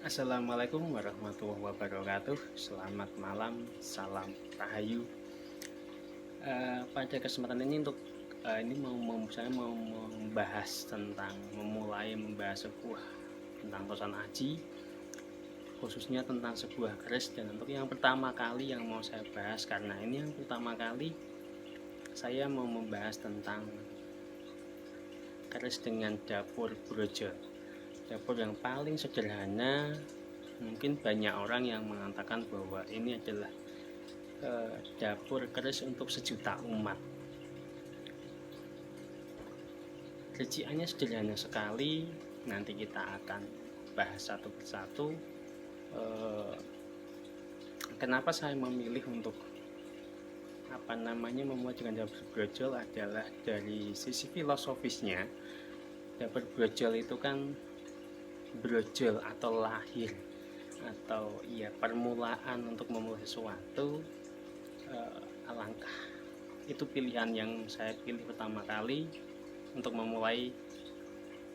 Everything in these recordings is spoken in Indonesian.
Assalamualaikum warahmatullahi wabarakatuh. Selamat malam, salam rahayu. Pada kesempatan ini ini saya mau membahas tentang membahas sebuah tentang tosan aji, khususnya tentang sebuah keris. Dan untuk yang pertama kali yang mau saya bahas, karena ini yang pertama kali saya mau membahas tentang keris dengan dapur brojol. Dapur yang paling sederhana. Mungkin banyak orang yang mengatakan bahwa ini adalah dapur keris untuk sejuta umat. Rinciannya sederhana sekali. Nanti kita akan bahas satu persatu. Kenapa saya memilih untuk membuat dengan dapur brojol adalah dari sisi filosofisnya. Dapur brojol itu kan brojol atau lahir atau permulaan untuk memulai sesuatu. Alangkah itu pilihan yang saya pilih pertama kali untuk memulai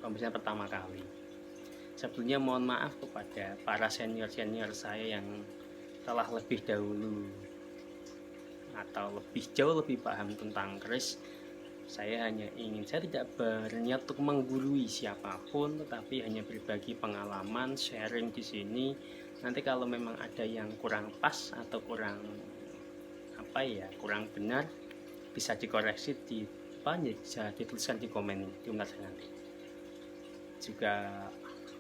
pembicaraan pertama kali. Sebelumnya mohon maaf kepada para senior saya yang telah lebih dahulu atau jauh lebih paham tentang keris. Saya tidak berniat untuk menggurui siapapun, tetapi hanya berbagi pengalaman, sharing di sini. Nanti kalau memang ada yang kurang pas atau kurang benar, bisa dikoreksi bisa dituliskan di komen di komentar saya nanti. Juga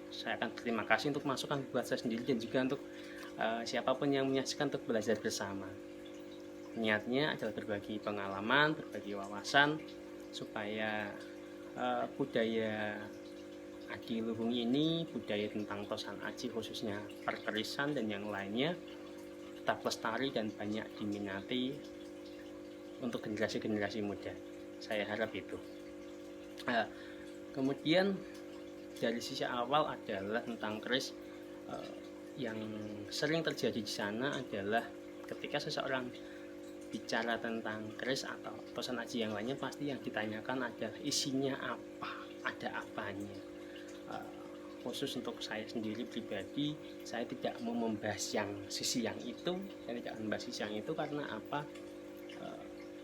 saya akan berterima kasih untuk masukan buat saya sendiri dan juga untuk siapapun yang menyaksikan untuk belajar bersama. Niatnya adalah berbagi pengalaman, berbagi wawasan, supaya budaya adiluhung ini, budaya tentang tosan aji khususnya perkerisan dan yang lainnya, tetap lestari dan banyak diminati untuk generasi-generasi muda. Saya harap itu. Kemudian dari sisi awal adalah tentang keris. Yang sering terjadi di sana adalah ketika seseorang bicara tentang keris atau tosan aji yang lainnya, pasti yang ditanyakan adalah isinya apa, ada apanya. Khusus untuk saya sendiri pribadi, saya tidak mau membahas sisi yang itu. Saya tidak membahas sisi yang itu karena apa?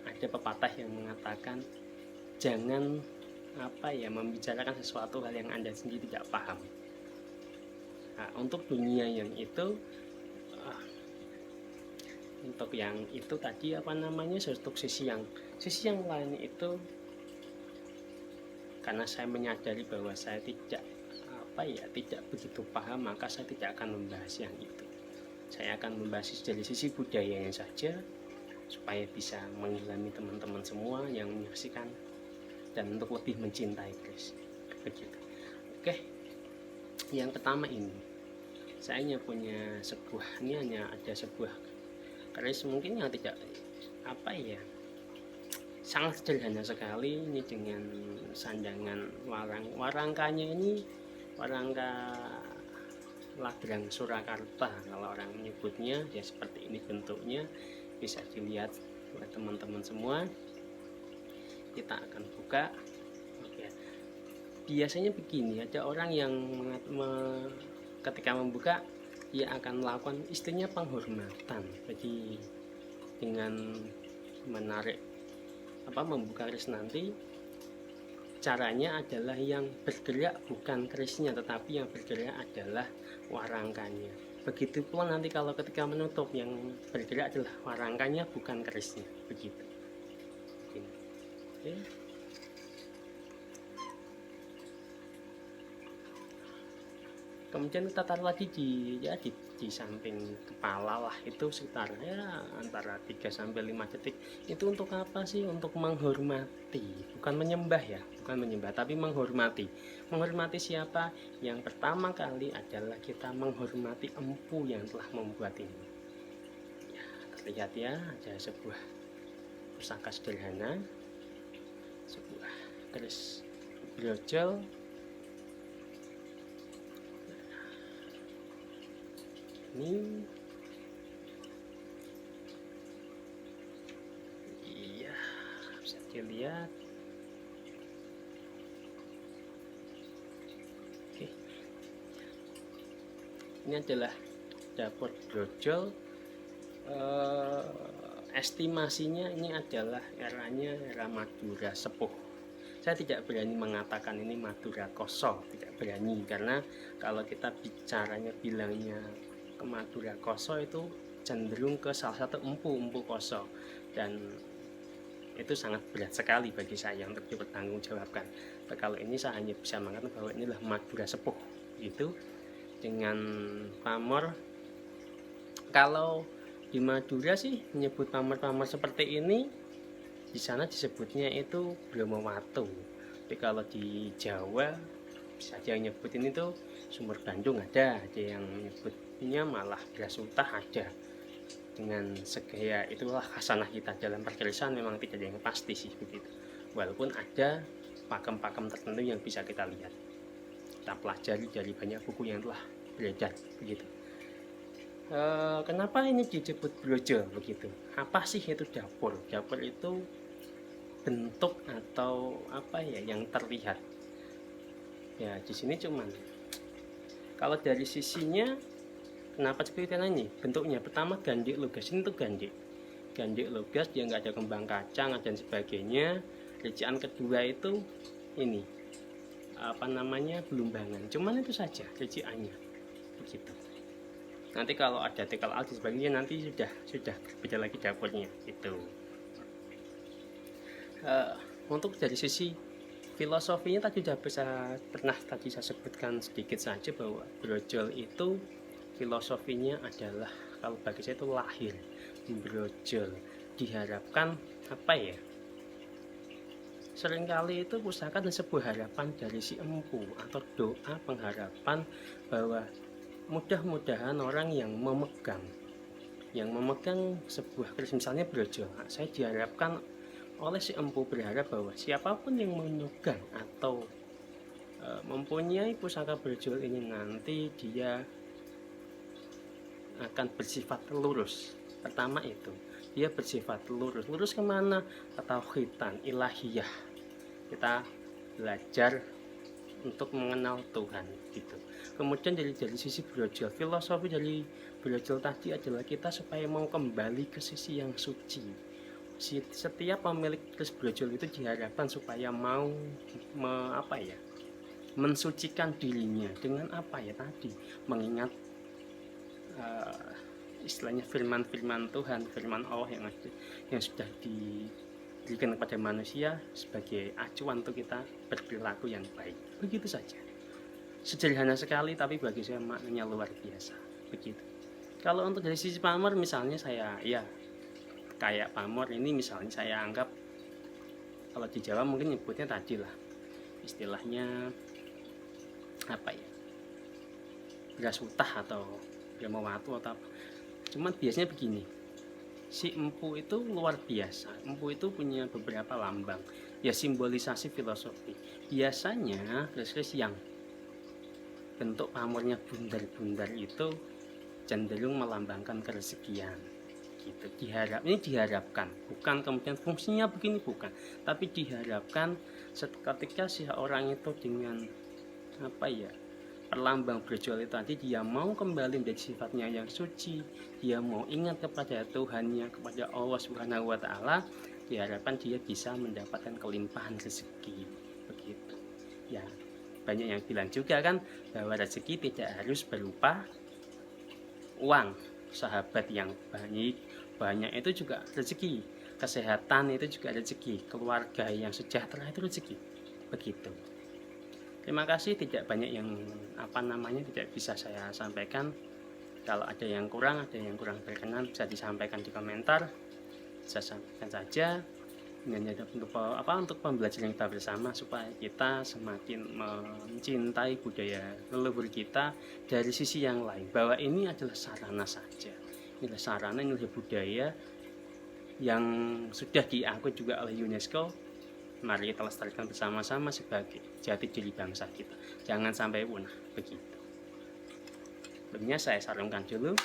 Ada pepatah yang mengatakan jangan membicarakan sesuatu hal yang Anda sendiri tidak paham. Nah, untuk dunia yang itu, untuk yang itu tadi untuk sisi yang lain itu, karena saya menyadari bahwa saya tidak begitu paham, maka saya tidak akan membahas yang itu. Saya akan membahas dari sisi budayanya saja, supaya bisa mengilhami teman-teman semua yang menyaksikan dan untuk lebih mencintai keris. Begitu. Oke. Yang pertama ini, saya hanya ada sebuah keris mungkin yang tidak sangat sederhana sekali ini, dengan sandangan warangkanya ini warangka Ladrang Surakarta kalau orang menyebutnya, ya seperti ini bentuknya, bisa dilihat oleh teman-teman semua. Kita akan buka. Oke. Biasanya begini, ada orang yang ketika membuka dia akan melakukan istilahnya penghormatan. Jadi dengan membuka keris nanti, caranya adalah yang bergerak bukan kerisnya, tetapi yang bergerak adalah warangkanya. Begitu pula nanti kalau ketika menutup, yang bergerak adalah warangkanya bukan kerisnya. Begitu. Oke. Kemudian kita taruh lagi di samping kepala lah, itu sekitar antara 3-5 detik. Itu untuk apa sih? Untuk menghormati, bukan menyembah, tapi menghormati. Menghormati siapa? Yang pertama kali adalah kita menghormati empu yang telah membuat ini. Ya, terlihat ya, ada sebuah pusaka sederhana, sebuah keris brojol. Ini bisa dilihat. Oke. Ini adalah dapur brojol. Estimasinya ini adalah eranya era Madura Sepuh. Saya tidak berani mengatakan ini Madura kosong, tidak berani, karena kalau kita bilangnya ke Madura kosong itu cenderung ke salah satu empu kosong, dan itu sangat berat sekali bagi saya untuk dipertanggungjawabkan. Kalau ini saya hanya bisa mengatakan bahwa inilah Madura Sepuh gitu, dengan pamor. Kalau di Madura sih menyebut pamor-pamor seperti ini, di sana disebutnya itu Brahmawatu. Tapi kalau di Jawa bisa aja yang nyebutin itu Sumur Bandung, ada yang menyebutnya malah Brasutah ada. Dengan segaya itulah khasanah kita dalam perkerisan, memang tidak ada yang pasti sih begitu. Walaupun ada pakem-pakem tertentu yang bisa kita lihat, kita pelajari dari banyak buku yang telah beredar begitu. Kenapa ini disebut brojol begitu? Apa sih itu dapur? Dapur itu bentuk atau apa ya yang terlihat? Ya di sini cuman kalau dari sisinya, kenapa seperti ini? Bentuknya pertama gandik logas, ini tuh gandik logas, dia nggak ada kembang kacang dan sebagainya. Recikan kedua itu ini apa namanya, belumbangan, cuman itu saja recikannya begitu. Nanti kalau ada tekal al dan sebagainya nanti sudah berbeda lagi dapurnya itu. Untuk dari sisi filosofinya tadi sudah tadi saya sebutkan sedikit saja bahwa brojol itu filosofinya adalah, kalau bagi saya itu lahir brojol, diharapkan apa ya, seringkali itu usahakan sebuah harapan dari si empu atau doa pengharapan bahwa mudah-mudahan orang yang memegang sebuah keris, misalnya brojol, saya diharapkan oleh si empu berharap bahwa siapapun yang memegang atau mempunyai pusaka brojol ini nanti dia akan bersifat lurus. Pertama itu dia bersifat lurus kemana? Ketauhidan ilahiyah, kita belajar untuk mengenal Tuhan gitu. Kemudian dari sisi brojol, filosofi dari brojol tadi adalah kita supaya mau kembali ke sisi yang suci. Setiap pemilik keris brojol itu diharapkan supaya mau mensucikan dirinya dengan apa ya tadi, mengingat istilahnya firman Tuhan, firman Allah yang sudah diberikan kepada manusia sebagai acuan untuk kita berperilaku yang baik. Begitu saja. Sederhana sekali, tapi bagi saya maknanya luar biasa. Begitu. Kalau untuk dari sisi pamor, misalnya saya kayak pamor ini, misalnya saya anggap kalau di Jawa mungkin nyebutnya tadi lah, istilahnya apa ya, Brasutah atau Brahmawatu atau apa. Cuman biasanya begini, si empu itu luar biasa. Empu itu punya beberapa lambang, ya simbolisasi filosofi. Biasanya keris yang bentuk pamornya bundar-bundar itu cenderung melambangkan kerezekian gitu. Diharapkan, bukan kemudian fungsinya begini, bukan, tapi diharapkan ketika si orang itu dengan perlambang brojol itu tadi, dia mau kembali menjadi sifatnya yang suci, dia mau ingat kepada Tuhannya, kepada Allah Subhanahu wa taala, diharapkan dia bisa mendapatkan kelimpahan rezeki begitu. Ya, banyak yang bilang juga kan bahwa rezeki tidak harus berupa uang. Sahabat yang banyak itu juga rezeki, kesehatan itu juga rezeki, keluarga yang sejahtera itu rezeki begitu. Terima kasih, tidak banyak yang tidak bisa saya sampaikan. Kalau ada yang kurang berkenan bisa disampaikan di komentar, saya sampaikan saja. Ini untuk pembelajaran kita bersama supaya kita semakin mencintai budaya leluhur kita dari sisi yang lain, bahwa ini adalah sarana saja, ini adalah budaya yang sudah diakui juga oleh UNESCO. Mari kita lestarikan bersama-sama sebagai jati diri bangsa kita, jangan sampai punah begitu. Sebelumnya saya sarungkan dulu.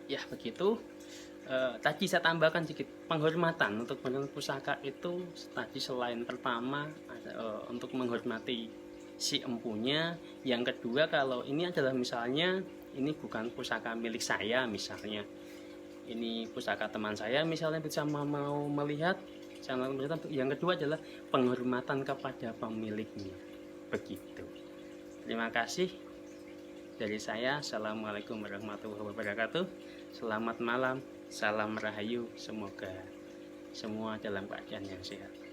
Ya begitu. Tadi saya tambahkan sedikit penghormatan untuk barang pusaka itu tadi selain pertama untuk menghormati si empunya, yang kedua kalau ini adalah misalnya ini bukan pusaka milik saya, misalnya ini pusaka teman saya misalnya, bisa mau melihat channel. Yang kedua adalah penghormatan kepada pemiliknya, begitu. Terima kasih dari saya. Assalamualaikum warahmatullahi wabarakatuh. Selamat malam, salam rahayu, semoga semua dalam keadaan yang sehat.